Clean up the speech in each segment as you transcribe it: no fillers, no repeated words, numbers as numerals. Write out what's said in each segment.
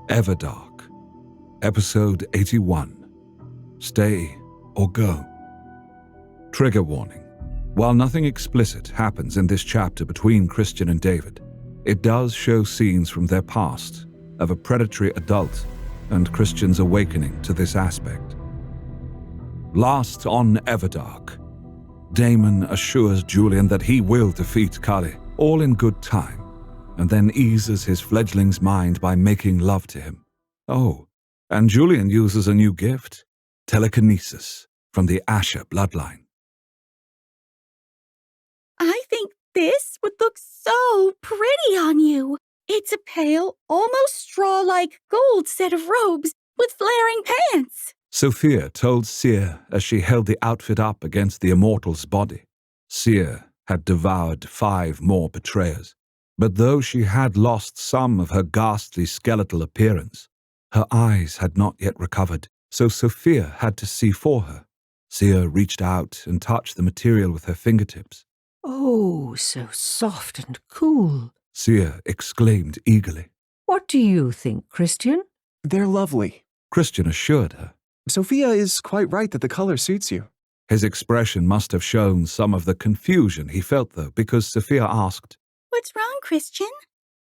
Everdark, Episode 81, Stay or Go. Trigger warning. While nothing explicit happens in this chapter between Christian and David, it does show scenes from their past of a predatory adult and Christian's awakening to this aspect. Last on Everdark, Damon assures Julian that he will defeat Kali, all in good time, and then eases his fledgling's mind by making love to him. Oh, and Julian uses a new gift, telekinesis, from the Asher bloodline. I think this would look so pretty on you. It's a pale, almost straw-like gold set of robes with flaring pants. Sophia told Seeyr as she held the outfit up against the immortal's body. Seeyr had devoured 5 more betrayers, but though she had lost some of her ghastly skeletal appearance, her eyes had not yet recovered, so Sophia had to see for her. Seeyr reached out and touched the material with her fingertips. Oh, so soft and cool. Seeyr exclaimed eagerly. What do you think, Christian? They're lovely. Christian assured her. Sophia is quite right that the color suits you. His expression must have shown some of the confusion he felt, though, because Sophia asked, What's wrong, Christian?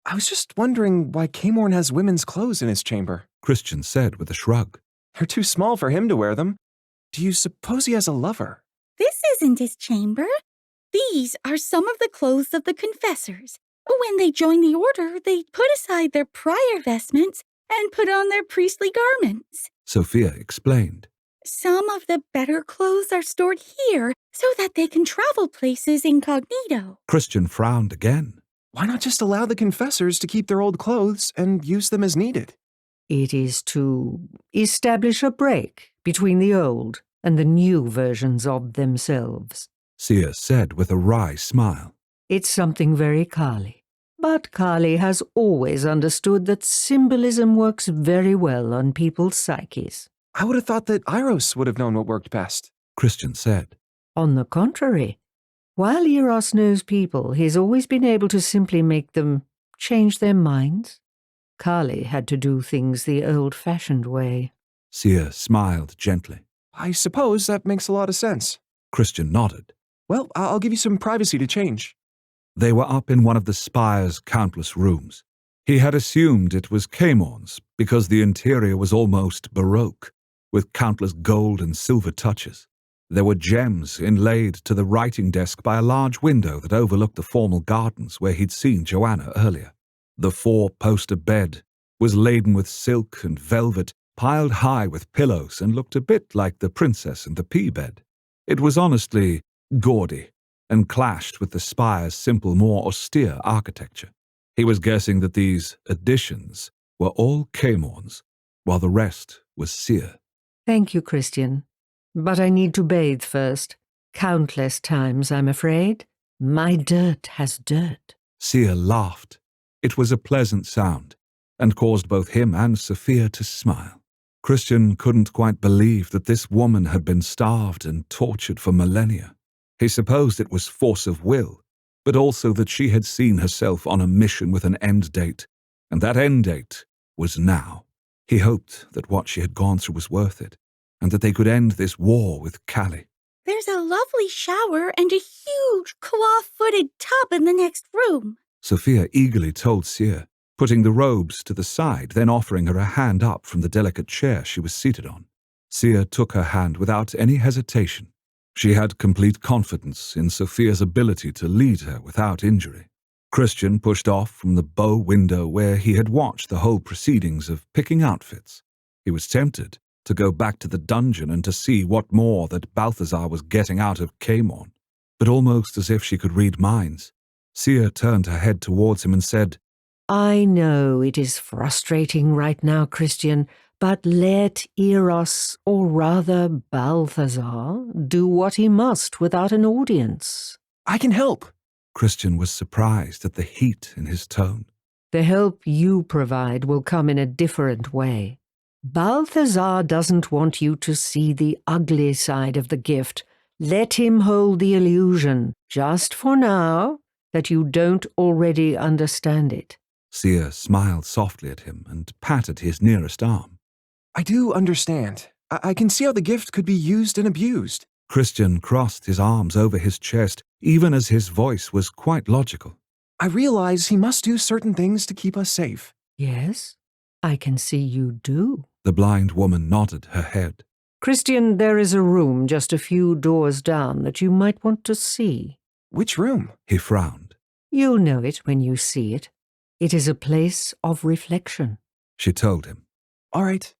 I was just wondering why Kamorn has women's clothes in his chamber. Christian said with a shrug. They're too small for him to wear them. Do you suppose he has a lover? This isn't his chamber. These are some of the clothes of the confessors. When they join the order, they put aside their prior vestments and put on their priestly garments. Sophia explained. Some of the better clothes are stored here so that they can travel places incognito. Christian frowned again. Why not just allow the confessors to keep their old clothes and use them as needed? It is to establish a break between the old and the new versions of themselves. Seeyr said with a wry smile. It's something very Kali. But Kali has always understood that symbolism works very well on people's psyches. I would have thought that Iros would have known what worked best. Christian said. On the contrary, while Eros knows people, he's always been able to simply make them change their minds. Kali had to do things the old-fashioned way. Seeyr smiled gently. I suppose that makes a lot of sense. Christian nodded. Well, I'll give you some privacy to change. They were up in one of the spire's countless rooms. He had assumed it was Kamorn's because the interior was almost baroque, with countless gold and silver touches. There were gems inlaid to the writing desk by a large window that overlooked the formal gardens where he'd seen Joanna earlier. The 4-poster bed was laden with silk and velvet, piled high with pillows, and looked a bit like the Princess and the Pea bed. It was honestly gaudy and clashed with the spire's simple, more austere architecture. He was guessing that these additions were all Kamorn's, while the rest was Seeyr. Thank you, Christian. But I need to bathe first. Countless times, I'm afraid. My dirt has dirt. Seeyr laughed. It was a pleasant sound, and caused both him and Sophia to smile. Christian couldn't quite believe that this woman had been starved and tortured for millennia. He supposed it was force of will, but also that she had seen herself on a mission with an end date, and that end date was now. He hoped that what she had gone through was worth it, and that they could end this war with Kali. There's a lovely shower and a huge claw-footed tub in the next room. Sophia eagerly told Seeyr, putting the robes to the side, then offering her a hand up from the delicate chair she was seated on. Seeyr took her hand without any hesitation. She had complete confidence in Sophia's ability to lead her without injury. Christian pushed off from the bow window where he had watched the whole proceedings of picking outfits. He was tempted to go back to the dungeon and to see what more that Balthazar was getting out of Kamorn. But almost as if she could read minds, Seeyr turned her head towards him and said, I know it is frustrating right now, Christian, but let Eros, or rather Balthazar, do what he must without an audience. I can help. Christian was surprised at the heat in his tone. The help you provide will come in a different way. Balthazar doesn't want you to see the ugly side of the gift. Let him hold the illusion, just for now, that you don't already understand it. Seeyr smiled softly at him and patted his nearest arm. I do understand. I can see how the gift could be used and abused. Christian crossed his arms over his chest, even as his voice was quite logical. I realize he must do certain things to keep us safe. Yes, I can see you do. The blind woman nodded her head. Christian, there is a room just a few doors down that you might want to see. Which room? He frowned. You'll know it when you see it. It is a place of reflection. She told him. All right.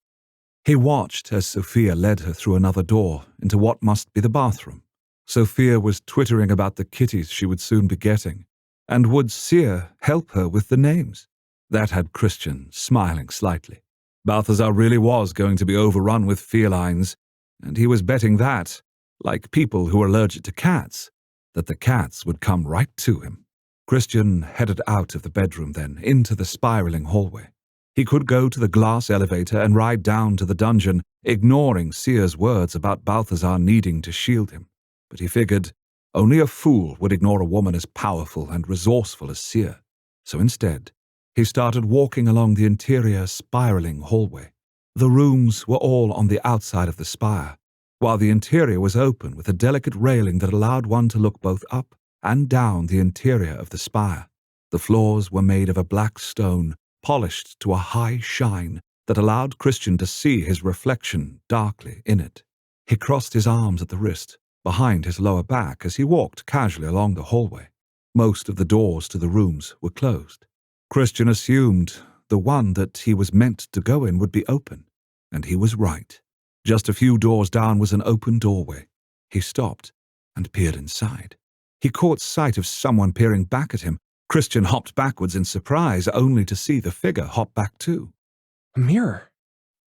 He watched as Sophia led her through another door into what must be the bathroom. Sophia was twittering about the kitties she would soon be getting, and would Seeyr help her with the names? That had Christian smiling slightly. Balthazar really was going to be overrun with felines, and he was betting that, like people who are allergic to cats, that the cats would come right to him. Christian headed out of the bedroom then, into the spiraling hallway. He could go to the glass elevator and ride down to the dungeon, ignoring Seeyr's words about Balthazar needing to shield him. But he figured only a fool would ignore a woman as powerful and resourceful as Seeyr. So instead, he started walking along the interior spiraling hallway. The rooms were all on the outside of the spire, while the interior was open with a delicate railing that allowed one to look both up and down the interior of the spire. The floors were made of a black stone, polished to a high shine that allowed Christian to see his reflection darkly in it. He crossed his arms at the wrist, behind his lower back as he walked casually along the hallway. Most of the doors to the rooms were closed. Christian assumed the one that he was meant to go in would be open, and he was right. Just a few doors down was an open doorway. He stopped and peered inside. He caught sight of someone peering back at him. Christian hopped backwards in surprise, only to see the figure hop back too. A mirror.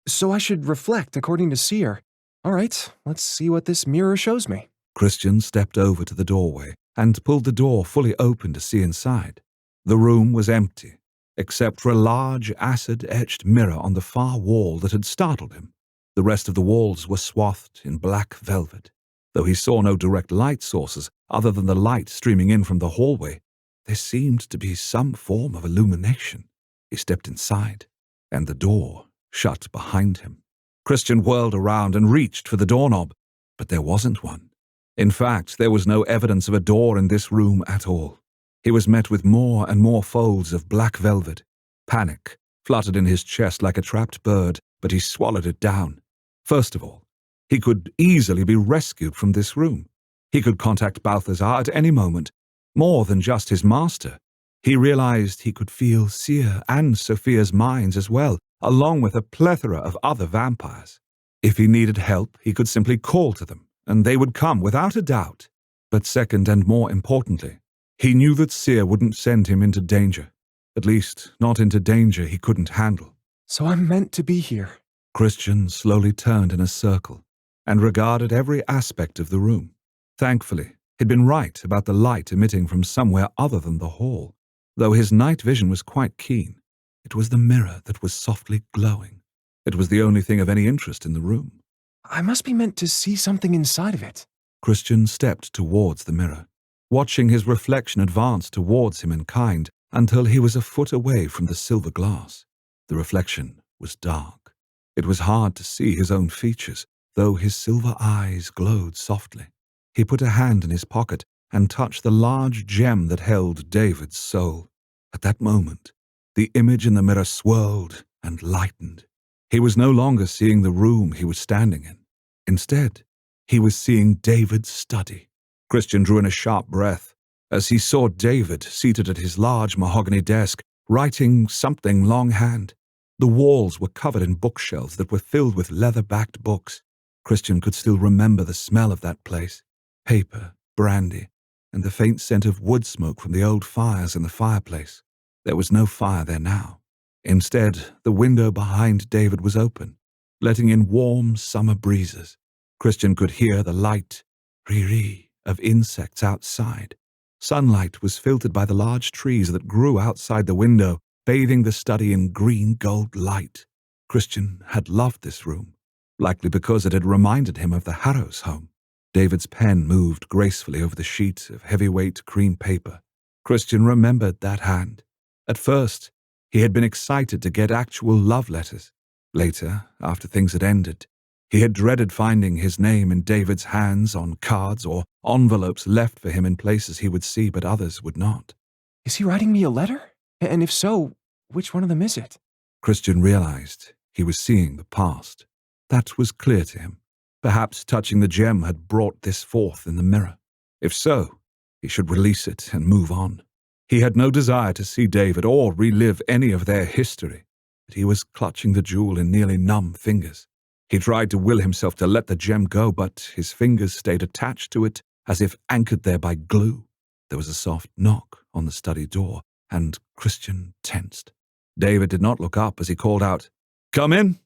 So I should reflect according to Seeyr. All right, let's see what this mirror shows me. Christian stepped over to the doorway and pulled the door fully open to see inside. The room was empty, except for a large acid-etched mirror on the far wall that had startled him. The rest of the walls were swathed in black velvet. Though he saw no direct light sources other than the light streaming in from the hallway, there seemed to be some form of illumination. He stepped inside, and the door shut behind him. Christian whirled around and reached for the doorknob, but there wasn't one. In fact, there was no evidence of a door in this room at all. He was met with more and more folds of black velvet. Panic fluttered in his chest like a trapped bird, but he swallowed it down. First of all, he could easily be rescued from this room. He could contact Balthazar at any moment. More than just his master. He realized he could feel Seeyr and Sophia's minds as well, along with a plethora of other vampires. If he needed help, he could simply call to them, and they would come without a doubt. But second and more importantly, he knew that Seeyr wouldn't send him into danger. At least, not into danger he couldn't handle. So I'm meant to be here. Christian slowly turned in a circle and regarded every aspect of the room. Thankfully, he'd been right about the light emitting from somewhere other than the hall. Though his night vision was quite keen, it was the mirror that was softly glowing. It was the only thing of any interest in the room. I must be meant to see something inside of it. Christian stepped towards the mirror, watching his reflection advance towards him in kind until he was a foot away from the silver glass. The reflection was dark. It was hard to see his own features, though his silver eyes glowed softly. He put a hand in his pocket and touched the large gem that held David's soul. At that moment, the image in the mirror swirled and lightened. He was no longer seeing the room he was standing in. Instead, he was seeing David's study. Christian drew in a sharp breath as he saw David seated at his large mahogany desk, writing something longhand. The walls were covered in bookshelves that were filled with leather-backed books. Christian could still remember the smell of that place. Paper, brandy, and the faint scent of wood smoke from the old fires in the fireplace. There was no fire there now. Instead, the window behind David was open, letting in warm summer breezes. Christian could hear the light ree-ree of insects outside. Sunlight was filtered by the large trees that grew outside the window, bathing the study in green-gold light. Christian had loved this room, likely because it had reminded him of the Harrow's home. David's pen moved gracefully over the sheet of heavyweight cream paper. Christian remembered that hand. At first, He had been excited to get actual love letters. Later, after things had ended, he had dreaded finding his name in David's hands on cards or envelopes left for him in places he would see but others would not. Is he writing me a letter? And if so, which one of them is it? Christian realized he was seeing the past. That was clear to him. Perhaps touching the gem had brought this forth in the mirror. If so, he should release it and move on. He had no desire to see David or relive any of their history, but he was clutching the jewel in nearly numb fingers. He tried to will himself to let the gem go, but his fingers stayed attached to it as if anchored there by glue. There was a soft knock on the study door, and Christian tensed. David did not look up as he called out, "Come in!"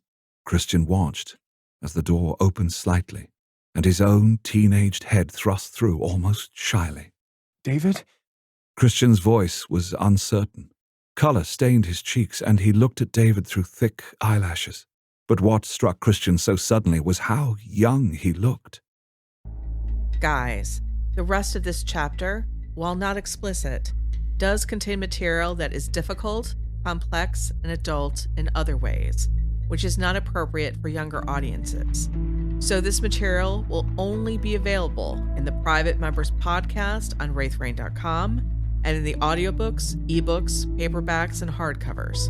Christian watched as the door opened slightly, and his own teenaged head thrust through almost shyly. David? Christian's voice was uncertain. Color stained his cheeks, and he looked at David through thick eyelashes. But what struck Christian so suddenly was how young he looked. Guys, the rest of this chapter, while not explicit, does contain material that is difficult, complex, and adult in other ways, which is not appropriate for younger audiences. So this material will only be available in the private members podcast on wraithrain.com and in the audiobooks, ebooks, paperbacks, and hardcovers.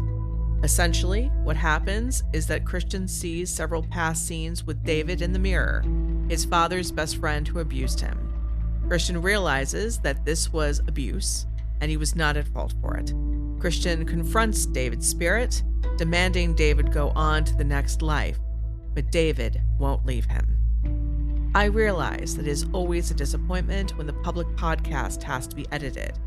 Essentially, what happens is that Christian sees several past scenes with David in the mirror, his father's best friend who abused him. Christian realizes that this was abuse, and he was not at fault for it. Christian confronts David's spirit, demanding David go on to the next life, but David won't leave him. I realize that it is always a disappointment when the public podcast has to be edited,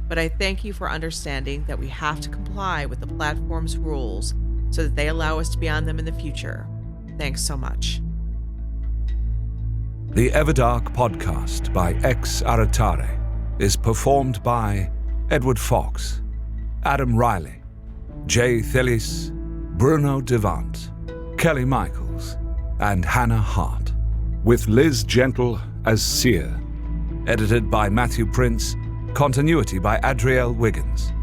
but I thank you for understanding that we have to comply with the platform's rules so that they allow us to be on them in the future. Thanks so much. The Everdark podcast by Ex Aratare is performed by Edward Fox, Adam Riley, Jay Thillis, Bruno Devant, Kelly Michaels, and Hannah Hart, with Liz Gentle as Seeyr. Edited by Matthew Prince, continuity by Adrielle Wiggins.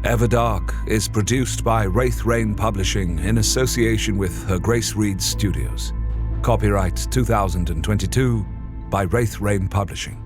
Everdark is produced by Wraith Rain Publishing in association with Her Grace Reed Studios. Copyright 2022 by Wraith Rain Publishing.